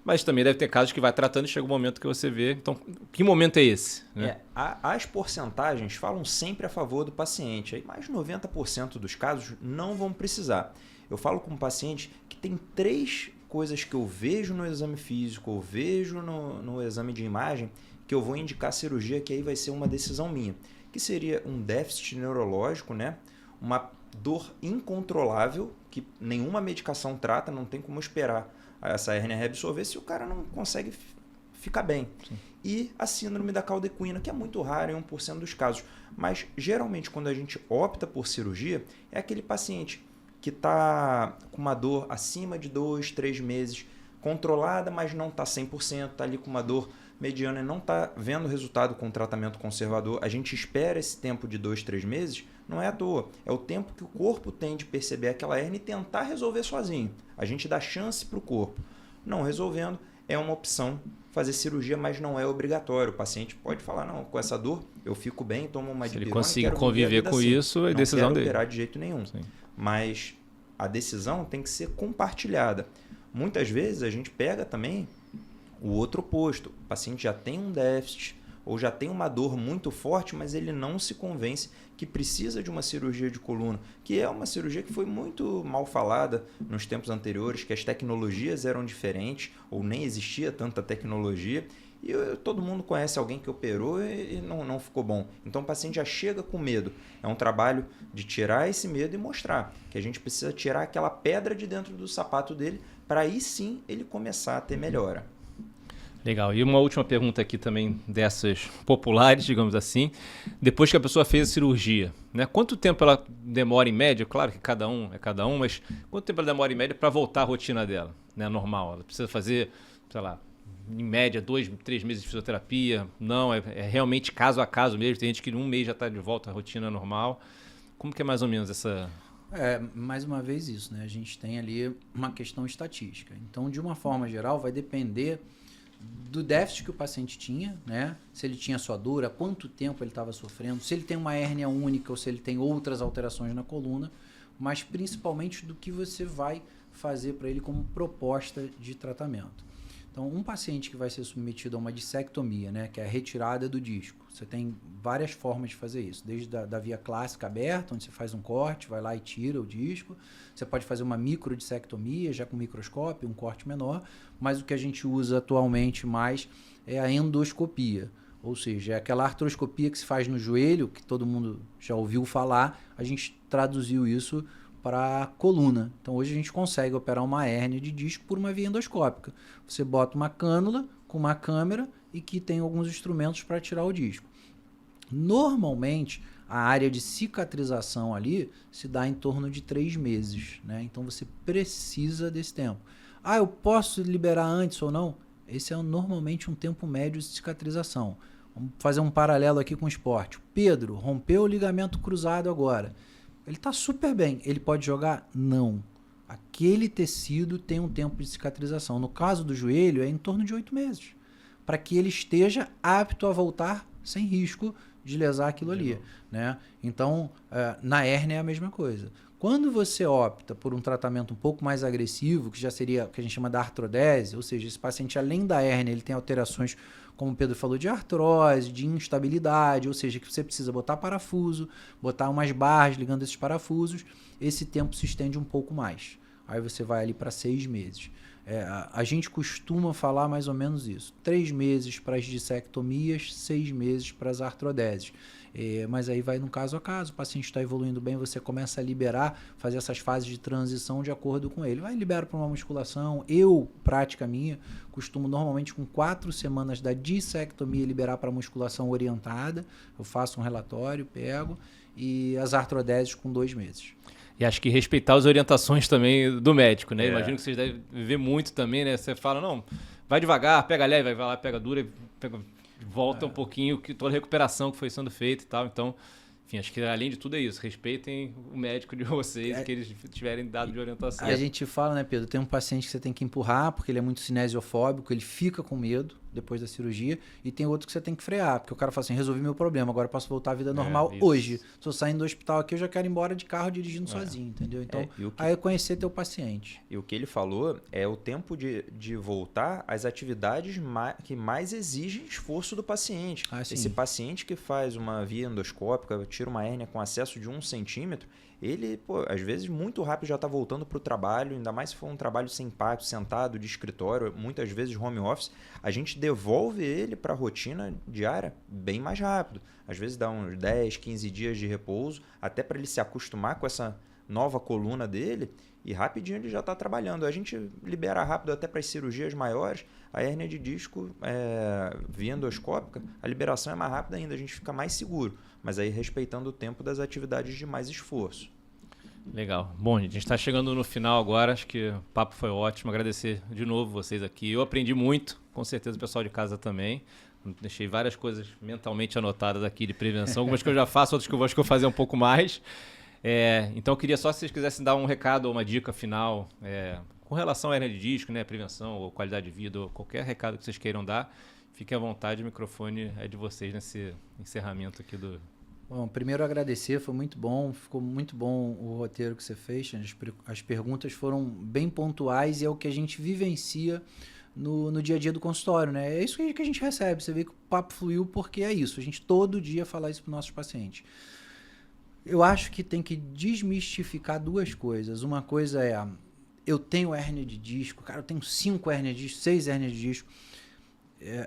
mas também deve ter casos que vai tratando e chega um momento que você vê. Então, que momento é esse? Né?
As porcentagens falam sempre a favor do paciente. Aí mais de 90% dos casos não vão precisar. Eu falo com um paciente que tem 3 coisas que eu vejo no exame físico, ou vejo no exame de imagem, que eu vou indicar cirurgia, que aí vai ser uma decisão minha. Que seria um déficit neurológico, né? Uma dor incontrolável, que nenhuma medicação trata, não tem como esperar essa hérnia reabsorver se o cara não consegue ficar bem. Sim. E a síndrome da cauda equina, que é muito rara em 1% dos casos. Mas, geralmente, quando a gente opta por cirurgia, é aquele paciente que está com uma dor acima de 2, 3 meses, controlada, mas não está 100%, está ali com uma dor mediana e não está vendo resultado com o tratamento conservador. A gente espera esse tempo de 2, 3 meses, não é à toa. É o tempo que o corpo tem de perceber aquela hérnia e tentar resolver sozinho. A gente dá chance para o corpo. Não resolvendo, é uma opção fazer cirurgia, mas não é obrigatório. O paciente pode falar, não, com essa dor eu fico bem, tomo uma
dipirona. Se ele
conseguir
conviver com assim. Isso, é decisão dele.
Não quero operar de jeito nenhum. Sim. Mas a decisão tem que ser compartilhada. Muitas vezes a gente pega também o outro oposto. O paciente já tem um déficit ou já tem uma dor muito forte, mas ele não se convence que precisa de uma cirurgia de coluna, que é uma cirurgia que foi muito mal falada nos tempos anteriores, que as tecnologias eram diferentes ou nem existia tanta tecnologia. E todo mundo conhece alguém que operou e não ficou bom. Então o paciente já chega com medo. É um trabalho de tirar esse medo e mostrar que a gente precisa tirar aquela pedra de dentro do sapato dele para aí sim ele começar a ter melhora.
Legal. E uma última pergunta aqui também dessas populares, digamos assim. Depois que a pessoa fez a cirurgia, né? Quanto tempo ela demora em média? Claro que cada um é cada um, mas quanto tempo ela demora em média para voltar à rotina dela, né? Normal. Ela precisa fazer, sei lá, em média 2, 3 meses de fisioterapia? Não, é realmente caso a caso mesmo. Tem gente que em 1 mês já está de volta à rotina normal. Como que é mais ou menos essa...
mais uma vez isso, né? A gente tem ali uma questão estatística. Então, de uma forma geral, vai depender do déficit que o paciente tinha, né? Se ele tinha sua dor, há quanto tempo ele estava sofrendo, se ele tem uma hérnia única ou se ele tem outras alterações na coluna, mas principalmente do que você vai fazer para ele como proposta de tratamento. Então, um paciente que vai ser submetido a uma dissectomia, né, que é a retirada do disco, você tem várias formas de fazer isso, desde da via clássica aberta, onde você faz um corte, vai lá e tira o disco. Você pode fazer uma microdissectomia, já com microscópio, um corte menor, mas o que a gente usa atualmente mais é a endoscopia, ou seja, é aquela artroscopia que se faz no joelho, que todo mundo já ouviu falar, a gente traduziu isso para a coluna. Então, hoje a gente consegue operar uma hérnia de disco por uma via endoscópica. Você bota uma cânula com uma câmera e que tem alguns instrumentos para tirar o disco. Normalmente, a área de cicatrização ali se dá em torno de 3 meses, né? Então, você precisa desse tempo. Eu posso liberar antes ou não? Esse é normalmente um tempo médio de cicatrização. Vamos fazer um paralelo aqui com o esporte. O Pedro rompeu o ligamento cruzado agora. Ele está super bem. Ele pode jogar? Não. Aquele tecido tem um tempo de cicatrização. No caso do joelho, é em torno de 8 meses. Para que ele esteja apto a voltar sem risco de lesar aquilo ali, né? Então, na hérnia é a mesma coisa. Quando você opta por um tratamento um pouco mais agressivo, que já seria o que a gente chama da artrodese, ou seja, esse paciente, além da hérnia, ele tem alterações, como o Pedro falou, de artrose, de instabilidade, ou seja, que você precisa botar parafuso, botar umas barras ligando esses parafusos, esse tempo se estende um pouco mais. Aí você vai ali para 6 meses. A gente costuma falar mais ou menos isso. 3 meses para as dissectomias, 6 meses para as artrodeses. Mas aí vai no caso a caso, o paciente está evoluindo bem, você começa a liberar, fazer essas fases de transição de acordo com ele. Vai liberar para uma musculação. Prática minha, costumo normalmente com 4 semanas da dissectomia liberar para musculação orientada. Eu faço um relatório, pego, e as artrodeses com 2 meses.
E acho que respeitar as orientações também do médico, né? Imagino que vocês devem ver muito também, né? Você fala, não, vai devagar, pega leve, vai lá, pega dura, volta um pouquinho, toda a recuperação que foi sendo feita e tal. Então, enfim, acho que além de tudo é isso. Respeitem o médico de vocês e que eles tiverem dado de orientação.
A gente fala, né, Pedro? Tem um paciente que você tem que empurrar porque ele é muito cinesiofóbico, ele fica com medo depois da cirurgia, e tem outro que você tem que frear, porque o cara fala assim, resolvi meu problema, agora eu posso voltar à vida normal hoje. Se eu saindo do hospital aqui, eu já quero ir embora de carro dirigindo sozinho, entendeu? Então, aí é conhecer teu paciente.
E o que ele falou é o tempo de voltar às atividades que mais exigem esforço do paciente. Esse paciente que faz uma via endoscópica, tira uma hérnia com acesso de 1 centímetro, ele, às vezes, muito rápido já está voltando para o trabalho, ainda mais se for um trabalho sem impacto, sentado, de escritório, muitas vezes home office, a gente devolve ele para a rotina diária bem mais rápido. Às vezes dá uns 10, 15 dias de repouso, até para ele se acostumar com essa nova coluna dele, e rapidinho ele já está trabalhando. A gente libera rápido até para as cirurgias maiores, a hérnia de disco via endoscópica, a liberação é mais rápida ainda, a gente fica mais seguro, mas aí respeitando o tempo das atividades de mais esforço.
Legal. Bom, gente, a gente está chegando no final agora, acho que o papo foi ótimo, agradecer de novo vocês aqui. Eu aprendi muito, com certeza o pessoal de casa também. Deixei várias coisas mentalmente anotadas aqui de prevenção, algumas que eu já faço, outras que eu acho que eu vou fazer um pouco mais. Então eu queria só, se vocês quisessem dar um recado ou uma dica final com relação à hérnia de disco, né, prevenção ou qualidade de vida, ou qualquer recado que vocês queiram dar, fiquem à vontade, o microfone é de vocês nesse encerramento aqui do...
Bom, primeiro agradecer, foi muito bom, ficou muito bom o roteiro que você fez, as perguntas foram bem pontuais e é o que a gente vivencia no dia a dia do consultório, né? É isso que a gente recebe, você vê que o papo fluiu porque é isso, a gente todo dia fala isso para os nossos pacientes. Eu acho que tem que desmistificar 2 coisas. Uma coisa é, eu tenho hérnia de disco, cara, eu tenho 5 hérnias de disco, 6 hérnias de disco.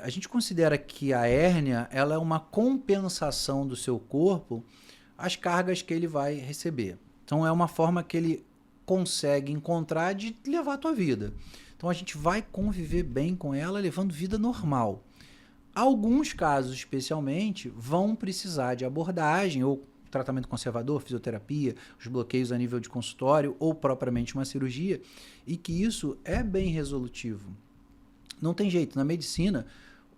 A gente considera que a hérnia ela é uma compensação do seu corpo às cargas que ele vai receber. Então, é uma forma que ele consegue encontrar de levar a tua vida. Então, a gente vai conviver bem com ela, levando vida normal. Alguns casos, especialmente, vão precisar de abordagem ou tratamento conservador, fisioterapia, os bloqueios a nível de consultório ou propriamente uma cirurgia, e que isso é bem resolutivo. Não tem jeito, na medicina,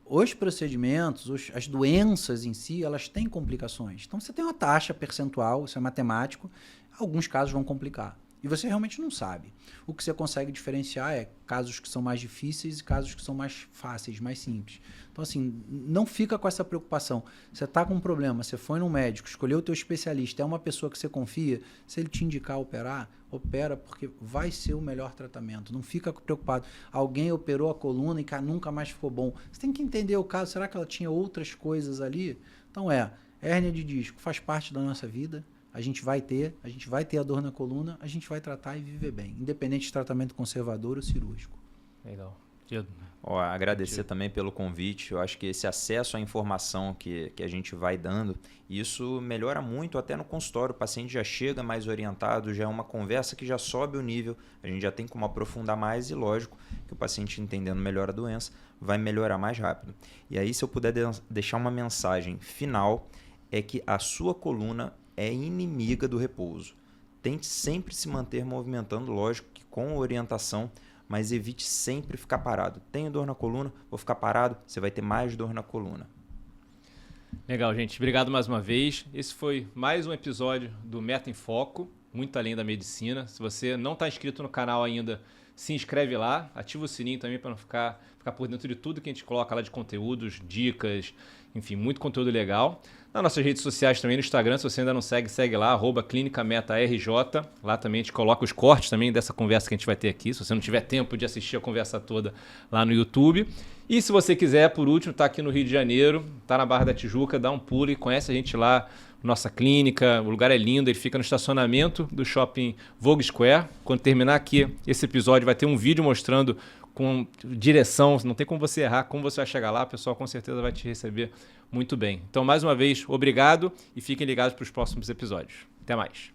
os procedimentos, as doenças em si, elas têm complicações. Então, você tem uma taxa percentual, isso é matemático, alguns casos vão complicar. E você realmente não sabe. O que você consegue diferenciar é casos que são mais difíceis e casos que são mais fáceis, mais simples. Então, assim, não fica com essa preocupação. Você está com um problema, você foi no médico, escolheu o teu especialista, é uma pessoa que você confia, se ele te indicar operar, opera, porque vai ser o melhor tratamento. Não fica preocupado. Alguém operou a coluna e nunca mais ficou bom. Você tem que entender o caso. Será que ela tinha outras coisas ali? Então, hérnia de disco faz parte da nossa vida. A gente vai ter a dor na coluna, a gente vai tratar e viver bem, independente de tratamento conservador ou cirúrgico.
Legal.
Agradecer também pelo convite. Eu acho que esse acesso à informação que a gente vai dando, isso melhora muito até no consultório. O paciente já chega mais orientado, já é uma conversa que já sobe o nível, a gente já tem como aprofundar mais e lógico que o paciente entendendo melhor a doença vai melhorar mais rápido. E aí, se eu puder deixar uma mensagem final, é que a sua coluna é inimiga do repouso. Tente sempre se manter movimentando, lógico que com orientação, mas evite sempre ficar parado. Tenho dor na coluna, vou ficar parado, você vai ter mais dor na coluna.
Legal, gente. Obrigado mais uma vez. Esse foi mais um episódio do Meta em Foco, muito além da medicina. Se você não está inscrito no canal ainda, se inscreve lá, ativa o sininho também para não ficar por dentro de tudo que a gente coloca lá de conteúdos, dicas, enfim, muito conteúdo legal. Nas nossas redes sociais também, no Instagram, se você ainda não segue lá, @clinicametarj. Lá também a gente coloca os cortes também dessa conversa que a gente vai ter aqui, se você não tiver tempo de assistir a conversa toda lá no YouTube. E se você quiser, por último, tá aqui no Rio de Janeiro, tá na Barra da Tijuca, dá um pulo e conhece a gente lá, nossa clínica, o lugar é lindo, ele fica no estacionamento do shopping Vogue Square. Quando terminar aqui esse episódio, vai ter um vídeo mostrando com direção, não tem como você errar, como você vai chegar lá, o pessoal com certeza vai te receber muito bem. Então, mais uma vez, obrigado e fiquem ligados para os próximos episódios. Até mais.